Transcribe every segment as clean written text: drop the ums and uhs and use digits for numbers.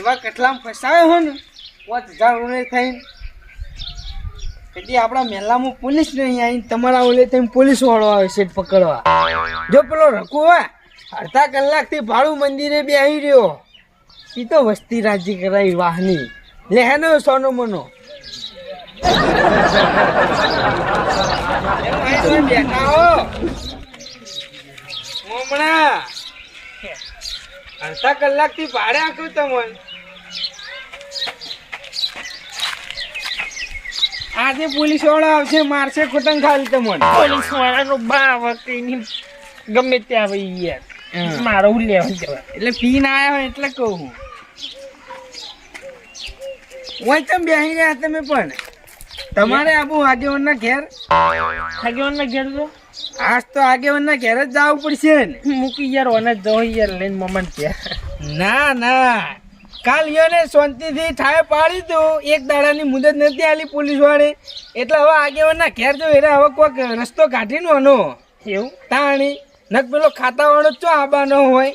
એવા કેટલામાં ફસાયો હોય ને 5000 ઓલે થઈને એટલે આપણા મેલામાં પોલીસ નહીં આવી તમારા ઓલે થઈને પોલીસ વાળો આવે છે પકડવા. જો પેલો રઘુ હોય અડધા કલાકથી ભાડું મંદિરે બે આવી રહ્યો એ તો વસ્તી રાજી કરાવી વાહની લે હેનો સોનો મનો બેઠા હો હમણાં અડધા કલાકથી ભાડે આપ્યું તમને. આજે પોલીસ વાળો આવશે મારશે ખોટંગ ખાલી તમને. પોલીસ વાળાનો બા વખતે ગમે ત્યાં ભાઈ યાર મારો લેવા જવા એટલે પી ના આવ્યા હોય એટલે કહું હું ઓય તમે બેહી રહ્યા તમે પણ તમારે આબુ આગેવાનના ઘેર આગેવાનના ઘેર તો આજ તો આગેવાનના ઘેર જ જવું પડશે ને. મૂકી યાર ઓને જો યાર લઈને મમન ત્યાં ના ના કાલ યોને શાંતિથી ઠાય પાડી દો એક દાડાની મુદત નથી આલી પોલીસ વાળે એટલે હવે આગેવાનના ઘેર જો એને હવે કોઈક રસ્તો કાઢીનો આનો એવું તાણી નક પેલો ખાતા વાળો ચો આબા ન હોય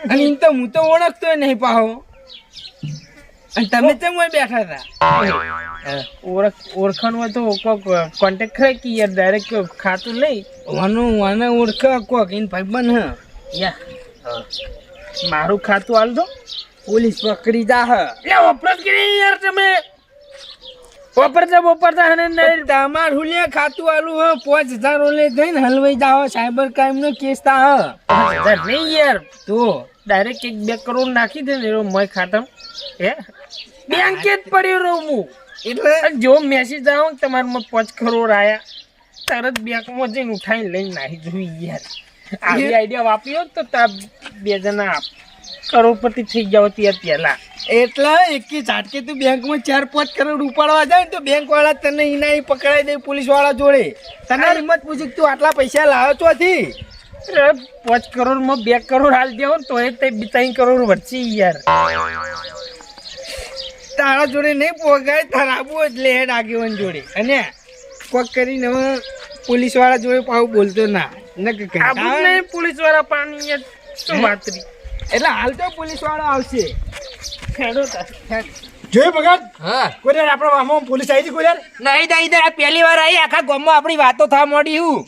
અને એમ તો હું તો ઓળખતો નહીં પાહો અને તમે કેમ હોય બેઠા હતા ઓળખાણ હોય તો કોક કોન્ટેક્ટ કરે કે યાર ડાયરેક્ટ ખાતું લઈ વાને ઓળખ કોક એને ભાઈબંધ હ યા મારું ખાતું હાલ દો પોલીસ પકડી જા હ એટલે વપરાશ કરી યાર તમે વાપરતા અને તમાર હુલિયા ખાતું આલું હ 5000 ઓલે થઈને હલવાઈ જાવ સાયબર ક્રાઇમ નો કેસ તા હ નહીં યાર તો ડાયરેક્ટ 1-2 કરોડ નાખી દે ને એનો મય ખાતમ હે બેંક જ પડ્યો રહું હું એટલે જો મેસેજ આવો તમારામાં 5 કરોડ આયા તરત બેંકમાં જઈને ઉઠાઈને લઈને નાખી જોઈ યાર આવી આઈડિયા વાપર્યો તો તા 2 જણા કરોડપતિ થઈ જાવ ત્યાં પહેલા એટલે એકી ઝાટકે તું બેંકમાં 4-5 કરોડ ઉપાડવા જાય તો બેંક વાળા તને ઇનાઈ પકડાઈ દે પોલીસ વાળા જોડે તને હિંમત પૂછી તું આટલા પૈસા લાવ્યો ચોથી 5 કરોડમાં 2 કરોડ હાલ દેવો તો એ 3 કરોડ વધશે યાર તારા જોડે નહીં પોગાય તારા આબુ જ લેડ આગેવાન જોડે અને કોક કરીને હવે પોલીસ વાળા જોડે પાછું બોલતો ના પોલીસ વાળા પાણી યાર શું વાત રહી એટલે હાલ તો પોલીસ વાળો આવશે જોઈ ભગત હા કોઈ આપણા વામમાં પોલીસ આવી હતી કોઈ નહીં દઈ પહેલી વાર આવી આખા ગામમાં આપણી વાતો થવા માંડી હું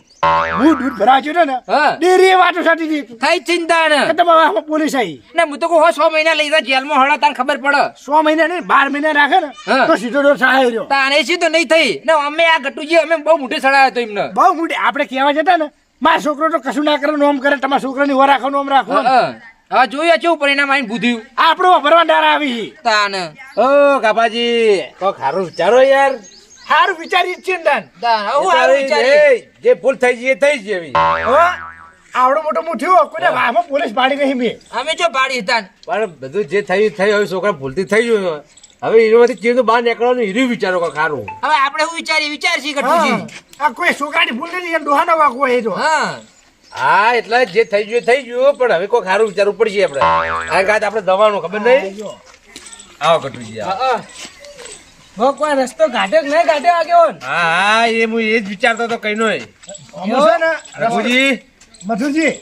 દૂધ ભરાજો ને હા ડેરી વાતો સાચી હતી થઈ ચિંતા ને તમારા વામમાં પોલીસ આવી ને હું તો કહું 6 મહિના લઈ જા જેલમાં હળા તાર ખબર પડે 100 મહિના નહીં 12 મહિના રાખે ને તો સીધો ડોર સહાય રહ્યો તાને સીધો નહીં થઈ ને અમે આ ગટુજી અમે બહુ મોટી સડાયો તો એમને બહુ મોટી આપણે કહેવા જતા ને મારા છોકરો તો કશું ના કરે નોમ કરે તમારા છોકરાની વો રાખો નોમ રાખો હા જોયું કેવું પરિણામ આવીને બુધ્યું આપણો ભરવા ડાર આવી તાને ઓ કાપાજી તો ખારું વિચારો યાર સારું વિચારી જ છે ને જે ભૂલ થઈ ગઈ એ થઈ ગઈ એવી આવડો મોટો થયો કોઈ વામમાં પોલીસ પાડી નહીં મેં અમે જો પાડી હતા પણ બધું જે થયું હવે છોકરા ભૂલથી થઈ ગયું હવે એમાંથી ચીર બહાર નીકળવાનું હીરું વિચારો કે ખારું હવે આપણે શું વિચારશી ગટુજી આ કોઈ છોકરાની ભૂલ નહીં ડોહાનો વાગવો એ તો હા હા એટલે જે થઈ ગયું પણ હવે કોઈ ખારું વિચારવું પડશે આપણે આ કાચ આપણે દવાનું ખબર નહીં આવો કટુજી કોઈ રસ્તો કાઢ્યો કે નહીં કાઢ્યો આગેવાન હા એ હું એ જ વિચારતો હતો કઈ નો રઘુજી મધુજી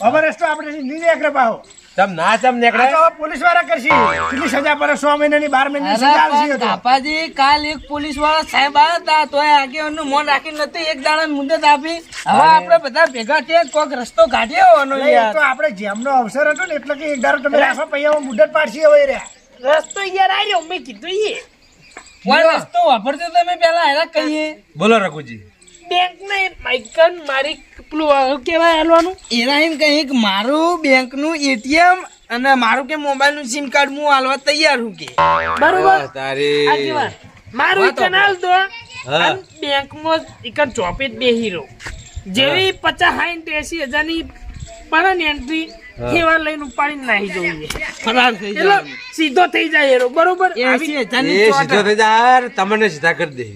હવે રસ્તો આપણે નહીં નીકળે પાહો તમ નીકળે પોલીસ વાળા કરશે કેટલી સજા પડે 100 મહિનાની 12 મહિનાની સજા આવશે તો કાપાજી કાલ એક પોલીસ વાળા સાહેબ આવ્યા હતા તોય આગેવાનનું મોન રાખી નથી એક દાડા મુદત આપી હવે આપણે બધા ભેગા થયા કોઈક રસ્તો કાઢ્યો હોવાનો યાર તો આપણે જેમનો અવસર હતો ને એટલે કે એક દાડો તમે રાખો પૈયા મુદત પાડશી હવે રહ્યા રસ્તો યાર આવ્યો મેં કીધું એ રસ્તો વાપરતો તમે પેલા હેરા કહીએ બોલો રઘુજી બેંક ને માઇકન મારી પેલું કેવાય હાલવાનું એના એમ કહી કે મારું બેંકનું એટીએમ અને મારું કે મોબાઈલનું સિમ કાર્ડ હું હાલવા તૈયાર હું કે બરોબર તારી આગેવાન મારું ચેનલ દો અને બેંકમાં એકન ચોપે બેહી રહો જેવી 50-60-80 હજારની પણ એન્ટ્રી કેવા લઈને ઉપાડીને નાહી જોઈએ ફરાર થઈ એટલે જાય સીધો થઈ જાય એરો બરોબર એ સીધો થઈ જાય તમને સીધા કરી દે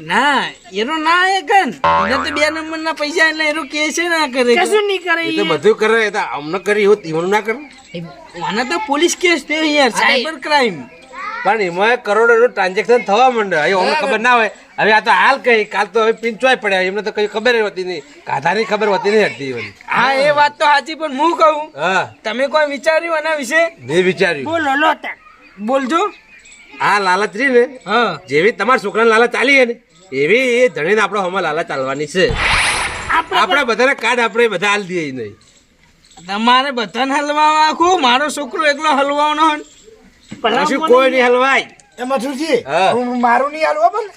ના એનો ના એ કન એને તો 2 નંબરના પૈસા એટલે એનો કેસ ના કરે કશું નહીં કરે એ તો બધું કરે એ તો અમને કરી હોત એમનું ના કરે આને તો પોલીસ કેસ થયો યાર સાયબર ક્રાઇમ પણ એમાં કરોડોનું ટ્રાન્ઝેક્શન થવા માંડે અહીં અમને ખબર ના હોય હવે આ તો હાલ કઈ કાલ તો હવે પિંચવાય પડ્યા એમને તો કઈ ખબર હોતી નહીં ગાધાની ખબર હોતી નહીં હતી બધી. હા એ વાત તો સાચી પણ હું કહું હા તમે કોઈ વિચાર્યું આના વિશે મેં વિચાર્યું બોલો લો તાર. બોલજો. આ લાલચ રહી ને હા જેવી તમારા છોકરાને લાલચ ચાલી ને એવી એ ધણીને આપણો હમણાં લાલચ ચાલવાની છે. આપણે બધાને કાર્ડ આપણે બધા હાલ દઈએ નહીં. તમારે બધાને હલવા આખું મારો છોકરો એકલો હલવાનો હોય કશું કોઈ નહીં હલવાય. એમાં શું છે હા. હું મારું નહીં આલું હો પણ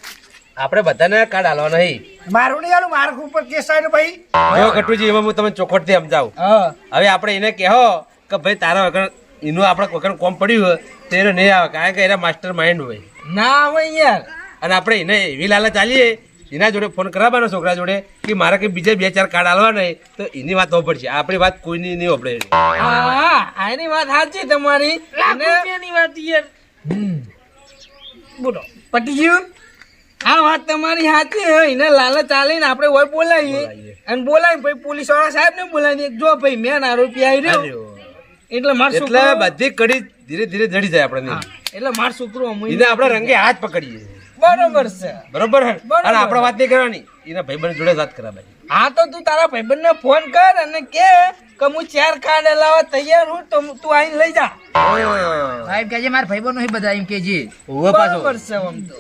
આપણે બધાને કાર્ડ હાલવા નહીં. મારું નહીં આલું મારા ઉપર કેસ થાય ને ભાઈ જો કટુજી એમાં હું તમે ચોખવટથી સમજાવું. હા હવે આપણે એને કહો કે ભાઈ તારા વગર એનું આપણે વગર કોમ પડ્યું હોય તો એને નહીં આવે કારણ કે એના માસ્ટર માઇન્ડ હોય. ના આવે યાર. અને આપણે એને એવી લાલચ ચાલીએ એના જોડે ફોન કરાવવાનો છોકરા જોડે કે મારે કે બીજા 2-4 કાર્ડ હાલવા નહીં તો એની વાત હોભળ છે આપણી વાત કોઈની નહીં હોભળે. હા આની વાત સાચી તમારી. લાખ અને રૂપિયાની વાત યાર. બોલો પટી ગયું. આ વાત તમારી સાચી હે. એને લાલચ ચાલીને આપણે હોય બોલાવીએ અને બોલાવી પછી પોલીસ વાળા સાહેબ ને બોલાવીએ જો ભાઈ મેન આરોપી આવી રહ્યો એટલે મારો એટલે છોકરો બધી કડી ધીરે ધીરે જડી જાય આપણે એટલે મારો છોકરો અમુક એને આપણે રંગે હાથ પકડીએ. બરોબર છે. બરોબર હે? બરોબર. અને આપણે વાત નહીં કરવાની એના ભાઈબંધ જોડે વાત કરાવવાની. હા તો તું તારા ભાઈબંધ ને ફોન કર અને કે હું 4 કાર્ડ લાવવા તૈયાર હું તો તું આઈને લઈ જા. સાહેબ કહેજે મારા ભાઈબંધો નહીં બધા એમ કહેજે. ઉભો પાછો બરોબર છે આમ તો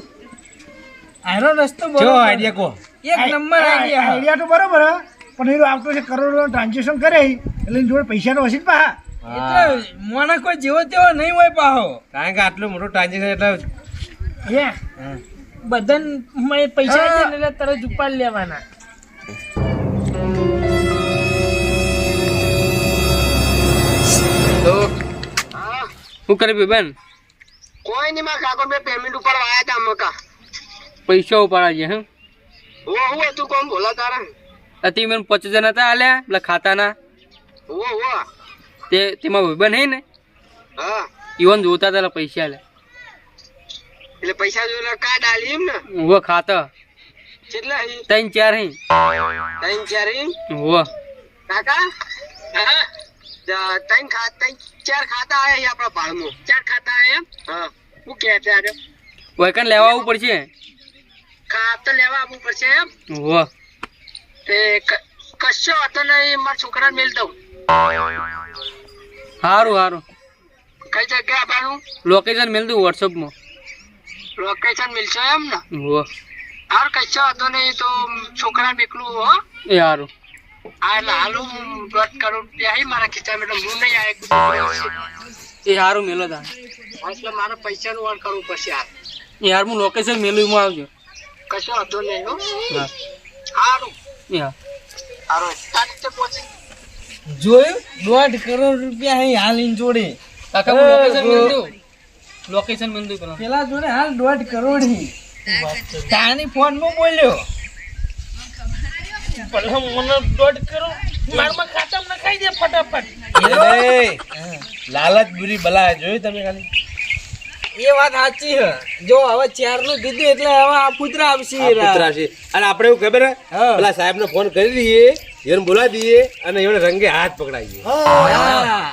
આનો રસ્તો જો બરોબર. આઈડિયા કો એક નંબર આઈડિયા. આઈડિયા તો બરોબર હે પણ એ આવતો છે કરોડો ટ્રાન્ઝેક્શન કરે એટલે એની જોડે પૈસાનો વસીત પા એટલે મોના કોઈ જેવો તેવો નહીં હોય પાહો. કારણ કે આટલું મોટું ટ્રાન્ઝેક્શન એટલે હે બધાને પૈસા છે ને એટલે તરત ઉપાડ લેવાના. તો શું કરે બેન કોઈ નહીં મારા કાકો મેં પેમેન્ટ ઉપર આયા હતા મકા પૈસા ઉપાડા છે હે હું હતું કોણ બોલા તારા અતિ મને 50,000 હતા આલ્યા પેલા ખાતાના ઓ તેમાં ભાઈબંધ હે ને હા ઈવન જોતા હતા પૈસા આલ્યા એટલે પૈસા જોઈને કાર્ડ આલી એમ ને ઉભો ખાતા કેટલા હી 3-4 હે 3-4 હી ઉભો કાકા હા 3-4 ખાતા આયા આપણા ભાળમાં 4 ખાતા આયા એમ હા હું કહે છે આજે વૈકન લેવા આવવું પડશે ખાતા લેવા આવવું પડશે એમ ઉભો તે કશો હતો નહીં મારા છોકરાને મેલ દઉં સારું કઈ જગ્યાએ આપવાનું લોકેશન મેલ દઉં વોટ્સઅપમાં લોકેશન મિલશે એમ ને ઉભો હાર કશો હતો નહીં તો છોકરા નીકળું હો એ સારું આ એટલે હાલું 1.5 કરોડ રૂપિયા હી મારા ખિસ્સામાં એટલે હું નહીં આવ્યો એ સારું મેલો તા એટલે મારે પૈસાનું વાર કરવું પડશે આ એ યાર હું લોકેશન મેલું એમાં આવજો કશો હતો નહીં હો હા સારું એ હા સારું તારીખે પહોંચી જોયું 1.5 કરોડ રૂપિયા અહીં હાલ ઈન જોડે. કાકા હું લોકેશન મેલ દઉં લોકેશન મેલ દઉં પેલા પેલા જોડે હાલ 1.5 કરોડ હી તાની ફોન માં બોલ્યો. ભલે મને 1.5 કરોડ મારમાં ખાતામાં નખાઈ દે ફટાફટ. લાલચ બુરી બલા જોયું તમે ખાલી એ વાત સાચી હે. જો હવે 4 નું કીધું એટલે હવે આ પુત્ર આવશે. આ પુતરા છે. અને આપણે એવું ખબર હે હા. પેલા સાહેબ ને ફોન કરી દઈએ એને બોલાવી દઈએ અને એને રંગે હાથ પકડાવીએ. હા.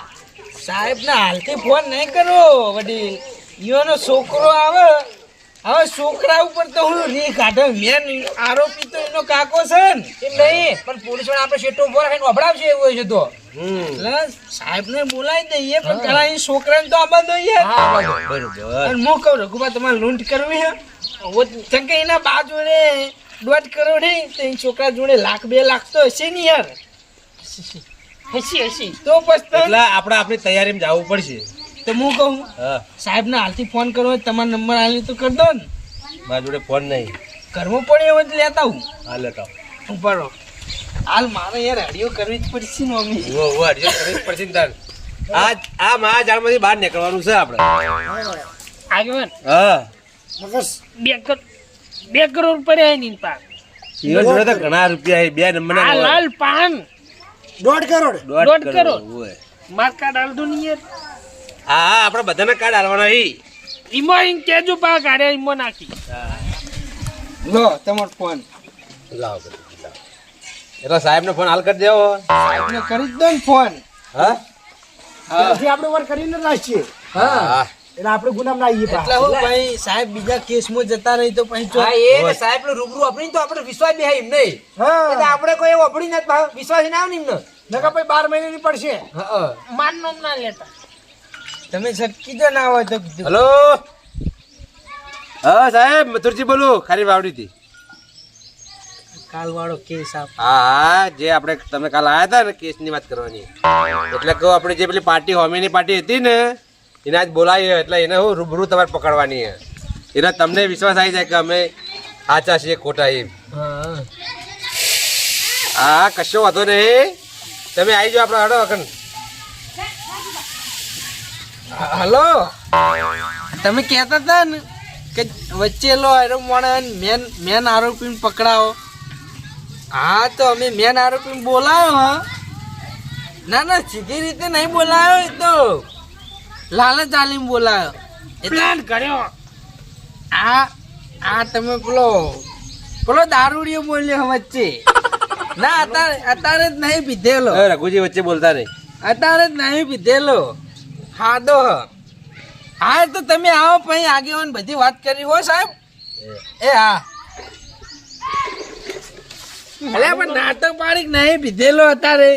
સાહેબ ને હાલથી ફોન નહીં કરો વડીલ. ઈયોનો છોકરો આવે હવે છોકરા ઉપર તો હું નહીં કાઢો. મેન આરોપી તો એનો કાકો છે ને. એમ નહીં પણ પોલીસ વાળા આપણે શેઠો ઉભો રાખીને વભડાવશે એવું હોય છે તો એટલે સાહેબ ને બોલાવી દઈએ પણ પેલા એ છોકરાને તો આબા દઈએ. બરોબર અને હું કહું રઘુબા તમારે લૂંટ કરવી હે જેમ કે એના બા જોડે 1.5 કરોડ હે તો એ છોકરા જોડે 1-2 લાખ તો હશે ને યાર. હસી તો પછી એટલે આપણે આપણી તૈયારીમાં જવું પડશે. તો હું કહું હા સાહેબ ને હાલથી ફોન કરવો હોય તમારો નંબર આલી તો કરી દો ને. મારા જોડે ફોન નહીં. ઘરમાં પડે એવો જ લેતા હું હા લેતા ઉપર રહો. હાલ મારે યાર હડિયો કરવી જ પડશે ને મમ્મી. ઓ અડજો કરી જ પડશે ને તાર. આ મહાજાળમાંથી બહાર નીકળવાનું છે આપણે. આગેવાન હા 2 કરોડ પડ્યા એની પાસ. ઈવન જોડે તો ઘણા રૂપિયા છે. 2 નંબરના આ લાલ પાન 1.5 કરોડ 1.5 કરોડ. હોય. માર કાર્ડ આલતો નહીં યાર. હા આપણે બધાને કાર્ડ હાલવાના છે. ઈમાં ઈન કેજો પા ગાડ્યા ઈમાં નાખી. લો તમારો ફોન લાવો એટલે સાહેબને ફોન હાલ કરી દેવો. સાહેબને કરી જ દો ને ફોન. હા પછી આપણે વાર કરીને રાખીએ હા હા એટલે આપણે ગુનામ ના આવીએ એટલે પાછા. હું ભાઈ સાહેબ બીજા કેસમાં જતા રહી તો પછી હા એ ને સાહેબ નું રૂબરૂ આપણી તો આપણે વિશ્વાસ બે એમ નહીં હા એટલે આપણે કોઈ એવું આપણી નથી ભાવ વિશ્વાસ ના આવે ને એમને નકા પછી 12 મહિનાની પડશે. હા માર નામ ના લેતા. તમે સટકી જો ના હોય તો કીધું. હલો હા સાહેબ મથુરજી બોલું ખારી વાવડીથી કાલ વાળો કેસ આપ હા હા જે આપણે તમે કાલ આયા હતા ને કેસની વાત કરવાની એટલે કહું આપણે જે પેલી પાર્ટી હોમીની પાર્ટી હતી ને એને આજ બોલાવી એટલે એને હું રૂબરૂ તમારે પકડવાની છે એને તમને વિશ્વાસ આવી જાય કે અમે સાચા છીએ ખોટા એમ હા હા કશો વાંધો નહીં તમે આવી જાઓ આપણે હડો અખંડ હલો તમે કહેતા હતા ને કે વચ્ચે લો એનો મેન મેન આરોપીને પકડાવો. હા તો અમે મેન આરોપીને બોલાયો હા. ના ના સીધી રીતે નહીં બોલાયો એ તો લાલચ આલીને બોલાયો. પ્લાન કર્યો. આ તમે પેલો દારૂડિયો બોલ્યો વચ્ચે. ના અત્યારે જ નહીં પીધેલો. રઘુજી વચ્ચે બોલતા નહીં અત્યારે જ નહીં પીધેલો. હાદો હ. હા તો તમે આવો પછી આગેવાન બધી વાત કરી હો સાહેબ. એ હા અલ્યા પણ નાટક પાડી નહીં પીધેલો અત્યારે.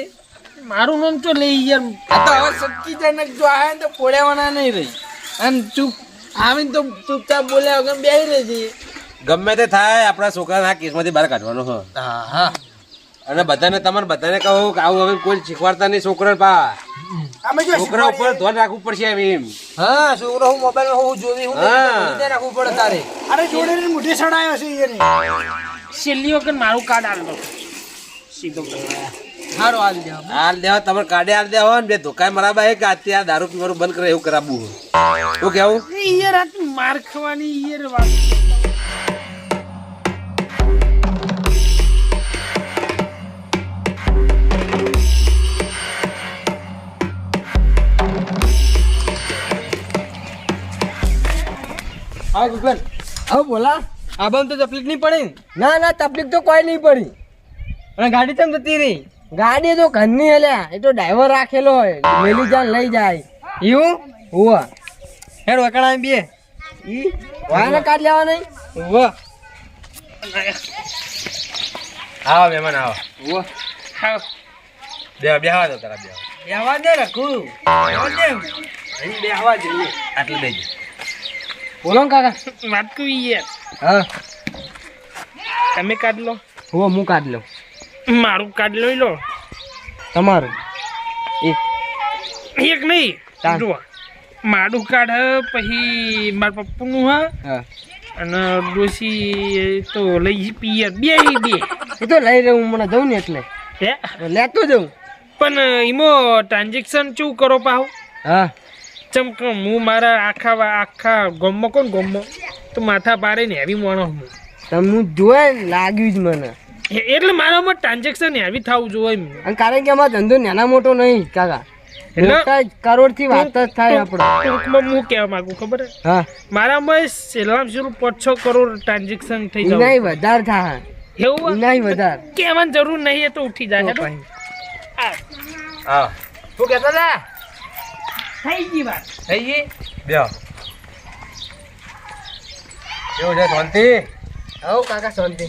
મારું નામ તો લઈ યાર. આ તો હવે સટકીજનક જો આયા ને તો પોડ્યાવાના નહીં રહી અને ચૂપ આવીને તો ચૂપચાપ બોલ્યા વગર બેહી રહેજે. ગમે તે થાય આપણા છોકરાને આ કેસમાંથી બહાર કાઢવાનો હ હા હા અને બધાને તમારે બધાને કહું કે આવું હવે કોઈ શીખવાડતા નહીં છોકરાને પા અમે જો છોકરા ઉપર ધ્યાન રાખવું પડશે એમ હા છોકરો હું મોબાઈલ માં હું જોવી હું હા. ધ્યાન રાખવું પડે તારે અરે જોડે મોઢે સડાયો છે એને. છેલ્લી વખત મારું કાર્ડ આલો સીધો. સારું હાલ દેવા. હાલ દેવા તમારે કાઢે હાલ દેવા ને બે ધોકાય મરાબા હે કે આજથી આ દારૂ પીવાનું બંધ કરે એવું કરાવવું શું કેવું યાર આ તો માર ખાવાની યાર વાત. હા ગુગન હવે બોલા આબામ તો તકલીફ નહીં પડી. ના ના તકલીફ તો કોઈ નહીં પડી. અને ગાડી કેમ જતી રહી? ગાડી તો ઘરની હલ્યા એ તો ડ્રાઈવર રાખેલો હોય મેલી જાન લઈ જાય એવું હોવા હેડ વકણા બે ઈ વાને કાઢ લેવા નહીં હોવા આવો મહેમાન આવો હોવા ખાઓ. બેહવા દો તારા બેહવા દે રખું બેહવા દે અહીં બેહવા જઈએ. આટલું દેજો બોલો ને કાકા. વાત કહું યાર હા તમે કાઢ લો. હોવા હું કાઢ લઉં મારું કાર્ડ લઈ લો. તમારું એક એક નહીં ચાલ. જુઓ મારું કાર્ડ હે પછી મારા પપ્પાનું હા હા અને ડોસી તો લઈ પિયર બે એ તો લઈ રહ્યું મને જઉં ને એટલે હે લેતો જઉં. પણ એમાં ટ્રાન્ઝેક્શન શું કરો પાહુ હા ચમક હું મારા આખા ગામમાં કોણ ગામમાં તો માથા પારે ને હેવી માણસ હું તમે જોયે ને લાગ્યું જ મને. એટલે મારામાં ટ્રાન્ઝેક્શન હેવી થવું જોઈએ એમ. અને કારણ કે અમારો ધંધો નાના મોટો નહીં કાકા એટલે મોટા કરોડ થી વાત જ થાય આપણો. ટૂંકમાં હું કહેવા માંગુ ખબર હે? હા મારામાં છેલ્લામાં છેલ્લું 5-6 કરોડ ટ્રાન્ઝેક્શન થઈ જાય નહીં વધારે થાય એવું નહીં વધારે કહેવાની જરૂર નહીં એ તો ઉઠી જાય હેડો. આ હા શું કહેતો હતા થઈ ગઈ વાત. થઈ ગઈ બેહો કેવું છે શાંતિ હવ કાકા શાંતિ.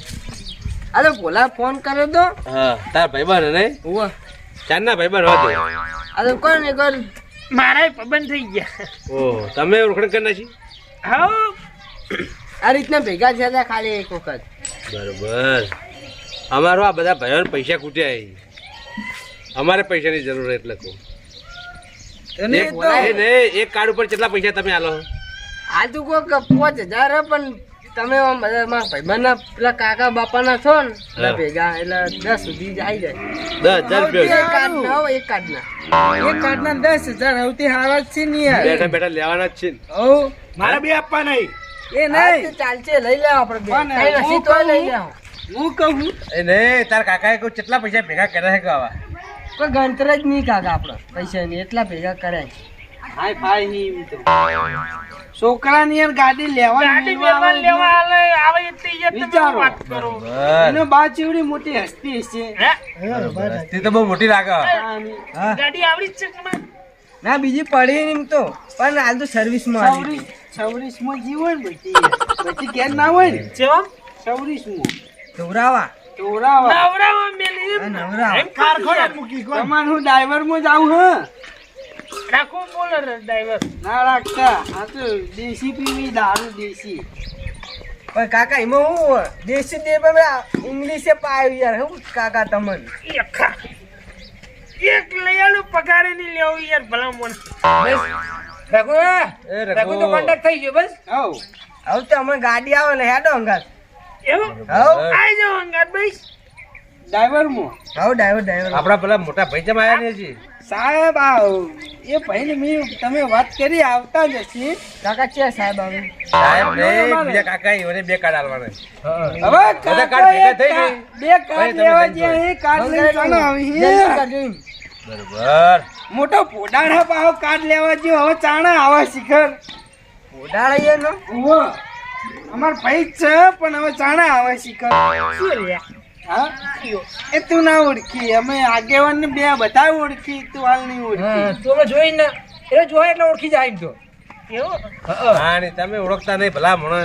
અરે ભોલા ફોન કર્યો તો હા તાર ભાઈબંધ હે નહીં હુવા ચાંદના ભાઈબંધ હતો અરે કોણ ને કોણ મારા પબંધ થઈ ગયા. ઓહ તમે ઓળખાણ કરી નાખી હા આ રીતના ભેગા થયા હતા ખાલી એક વખત. બરોબર અમારો આ બધા ભાઈઓને પૈસા ખૂટ્યા છે. અમારે પૈસાની જરૂર છે એટલે કહું તને એક તો એક કાર્ડ ઉપર કેટલા પૈસા તમે આલો આ તો કોક 5000 હે પણ તમે આમ બધા મારા ભાઈબંધના પેલા કાકા બાપાના છો ને એટલે હા. ભેગા એટલે 10 સુધી આવી જાય. 10,000 રૂપિયા એક કાર્ડના હો, એક કાર્ડના 10,000 સૌથી હારા જ છે ને યાર. બેઠા બેઠા લેવાના જ છે ને. હવ મારા બે આપવા નહીં. એ નહીં ચાલશે લઈ લેવા આપણે બે. કઈ નથી તોય લઈ લેવા. હું કહું એ નહીં તારા કાકાએ કોઈ કેટલા પૈસા ભેગા કર્યા છે કે આવા કોઈ ગણતર જ નહીં કાકા આપણે પૈસાની એટલા ભેગા કર્યા. હાય ફાય નહીં છોકરાની યાર ગાડી ગાડી વેલવા લેવા આવે એટલે યાર તમે વિચારો. વાત કરો. એનો બા ચીવડી મોટી હસ્તી છે. હે? તે તો બહુ મોટી લાગે ગાડી આવડી જ છે કે ના? ના બીજી પડી નહીં તો પણ હાલ તો સર્વિસમાં સર્વિસમાં જીવો ને બધી ઘેર ના હોય ને ચેવા સર્વિસમાં ધોરાવા નવરાવા મેલી નવરાવા કારખાને મૂકી કોણ તમારે હું ડ્રાઈવરમાં જાઉં હ રાખો બોલો ડ્રાઈવર ના રાખતા આ તો દેશી પીવી દારૂ દેશી પણ કાકા એમાં હું દેશી દે ઇંગ્લિશે પાયું યાર હું કાકા તમને એક લઈ આલું પગારે નહીં લેવું યાર ભલા મન રઘુ રઘુ તો કોન્ટેક્ટ થઈ ગયો બસ હવ હવે તો અમે ગાડી આવે ને હેડો અંગાત એવું હવ આઈ જાઓ અંગાત ભાઈ ડ્રાઈવરમાં હવ ડ્રાઈવર આપણા પેલા મોટા ભાઈ જમ આયા ને હજી સાહેબ એ ભાઈને મેં તમે વાત કરી આવતા જ હશે કાકા છે સાહેબ આવે સાહેબ ને બીજા કાકા ઈવને બે કાર્ડ આલવાના હવે બધા કાર્ડ ભેગા થઈ ગઈ બે કાર્ડ લેવા જે કાર્ડ લઈને ચાલો આવી બરોબર મોટો પોડાળ હે પાહો કાર્ડ લેવા જે હવે ચાણા આવે શિખર પોડાળ અહીંયા નો ઓહો અમાર ભાઈ જ છે પણ હવે ચાણા આવે શિખર શું રે હા એ તું ના ઓળખી અમે આગેવાન ને બે બધા ઓળખી તું હાલ નહીં ઓળખી તું અમે જોઈ ને એ જોય એટલે ઓળખી જાય એમ તો એવું હા ને તમે ઓળખતા નહીં ભલા મને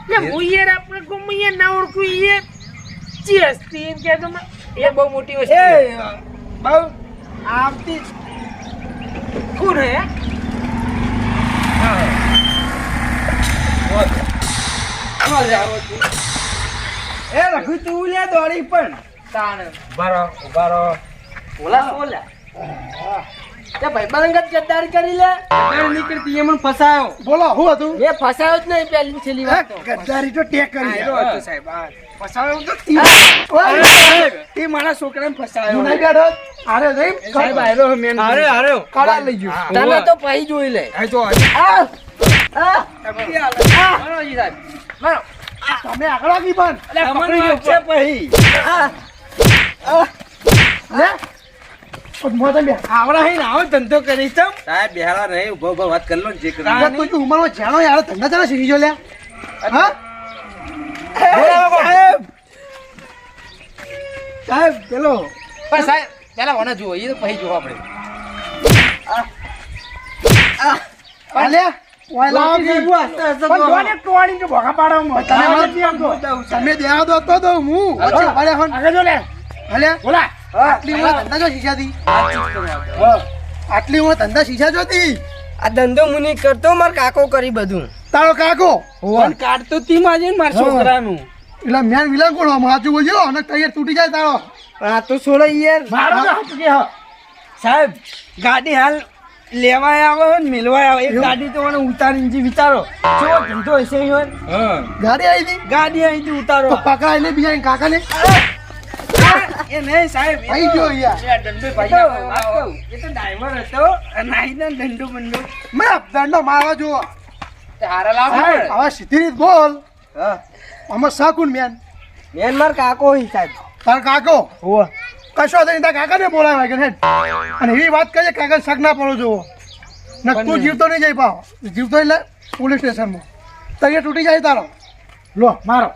ને હું યાર આપણે ગમે યાર ના ઓળખું યાર ચી હસ્તી એમ કે તમે એ બહુ મોટી વસ્તુ એ બહુ આવતી કોણ હે એ રખુ તું લે દોડી પણ તાણ ઉભા રહો બોલા બોલા તે ભાઈ બંગત ગદ્દારી કરી લે ગદ્દારી નીકળતી એ મને ફસાયો બોલો હું હતું એ ફસાયો જ નહીં પહેલી છેલ્લી વાત તો ગદ્દારી તો ટેક કરી આયરો હતો સાહેબ આ ફસાયો તો તે મારા છોકરાને ફસાયો હું નહીં બેઠો અરે નહીં સાહેબ આયરો મેન અરે કાળા લઈ ગયો તને તો પહી જોઈ લે આ જો આ તમકી આલે મારો જી સાહેબ મારો તમે આગળ આવી પણ તમને છે પહી લે મોટા બે આવડા હે આવો ધંધો કરી તમ સાહેબ બેહાડા નહીં ઉભો ઉભો વાત કરી લો ને જે કરી યાર તું ઉંમરમાં જાણો યાર ધંધા ચાલે શીખી જો લે હા સાહેબ સાહેબ પેલો પણ સાહેબ પેલા ઓને જુઓ એ તો પછી જુઓ આપણે અલે ઓય લાવી પણ પણ જોને ટોણી કે ભોગા પાડો તમે વાત નહીં આમતો તમે દેવા દો તો દો હું અચ્છા ભલે હન આગળ જો લે ભલે બોલા આટલી હું ધંધા જો શીશા દી આટલી હું ધંધા શીશા જોતી આ ધંધો મુની કરતો માર કાકો કરી બધું તારો કાકો પણ કાઢતો તી માજે માર છોકરાનું એટલે મેન વિલન કોણ માથું બોલ્યો અને તૈયાર તૂટી જાય તારો પણ આ તો છોડો યાર મારો તો હાથ કે હા સાહેબ ગાડી હાલ લેવાય આવે ને મિલવાય આવે એક ગાડી તો મને ઉતારીને જી વિચારો કેવો ધંધો હશે યાર ગાડી આવી હતી ગાડી અહીંથી ઉતારો તો પકડાય ને બીજા કાકાને એ નહીં સાહેબ એ આવી તો- ગયો યાર દંડો ભાઈ વાત કહું એ તો ડ્રાઈવર હતો અને આઈને દંડો બંડો મેં દંડો મારવા જો હારા લાવ હવે સીધી રીત બોલ હા આમાં સાકુન મેન મેન માર કાકો હી સાહેબ તાર કાકો હોવા કશો નહીં તાર કાકાને બોલાવે કે હેડ અને એવી વાત કરીએ કાકા શક ના પડો જોવો ને તું જીવતો નહીં જઈ પાવ જીવતો એટલે પોલીસ સ્ટેશનમાં તૈયાર તૂટી જાય તારો લો મારો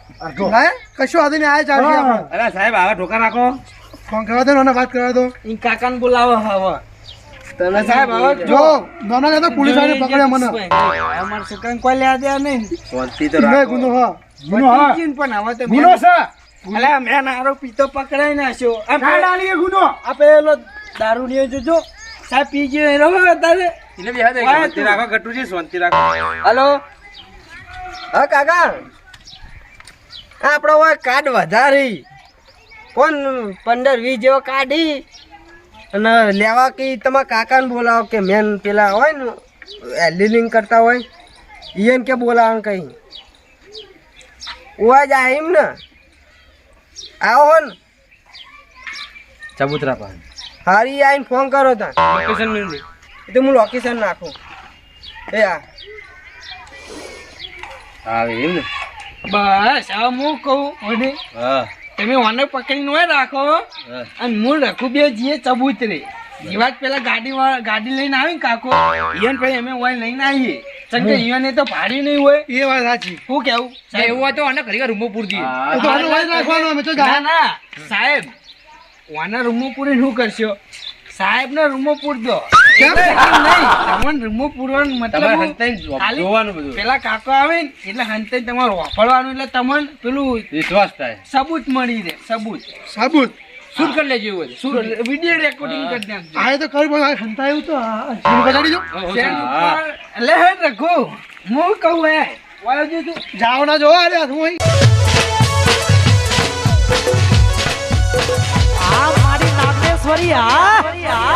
હે કશું આદિને આય ચાલશે આપણે અરે સાહેબ આવા ઢોકા રાખો ફોન કરવા દો ને વાત કરવા દો ઈ કાકાને બોલાવો હવે તને સાહેબ હવે જો નાના તો પોલીસ વાળાને પકડ્યા મને અમાર છોકરાને કોઈ લેવા દેવા નહીં શાંતિ તો મેં રાખો ગુનો હા ગુનો હા પણ હવે તો ગુનો છે અલા મેં આરોપી તો પકડાઈ નાખ્યો આ ના ડાલીએ ગુનો આ પેલો દારૂ લ્યો જોજો સાહેબ પી ગયો એનો તારે એને બેહા દે શાંતિ રાખો ગટુજી શાંતિ રાખો હલો હા કાકા આપણો હોય કાર્ડ વધારી કોણ 15-20 જેવો કાઢી અને લેવા કે તમારા કાકાને બોલાવો કે મેન પેલા હોય ને એલિલિંગ કરતા હોય ઈયન કે બોલાવો કઈ ઓવા જ આવીમ ને આવો ને ચબૂતરા પાસે હારી આવીને ફોન કરો તા લોકેશન મેળવી એ તો હું લોકેશન નાખું એ આ આવે એમ ને બસ હવે હું કહું ઓડી હા તમે ઓને પકડીને હોય રાખો અને હું રખું બે જઈએ ચબૂતરે જીવાત પેલા ગાડી લઈને આવી ને કાકો ઈયન પછી અમે ઓય લઈને આવીએ ચમ કે ઈયને તો ભાડી નહીં હોય એ વાત સાચી શું કેવું એવું હોય તો આને ઘડી રૂમો પૂર દઈએ તો આનું વાય રાખવાનું અમે તો ના જા ના સાહેબ ઓના રૂમો પૂરી શું કરશો સાહેબ ના રૂમો પૂર દો કેમ? નહીં તમને રૂમો પૂરવાનું તમારે મતલબ હંતાઈને ખાલી જોવાનું બધું પેલા કાકો આવે ને એટલે હંતાઈ તમારે વાપરવાનું એટલે તમને પેલું વિશ્વાસ થાય. સબૂત મળી રહે સબૂત સાબુત શું કરી લેજો એવું શું વિડીયો રેકોર્ડિંગ કરી નાખજો આ તો કઈ પણ હંતાયું તો જીવ બગાડી દો સ્ટેન્ડ ઉપર લે હે રઘુ હું કહું હે વાયો જે તું જાઓ ના જો અરે હું અહીં આ મારી નાગેશ્વરી આ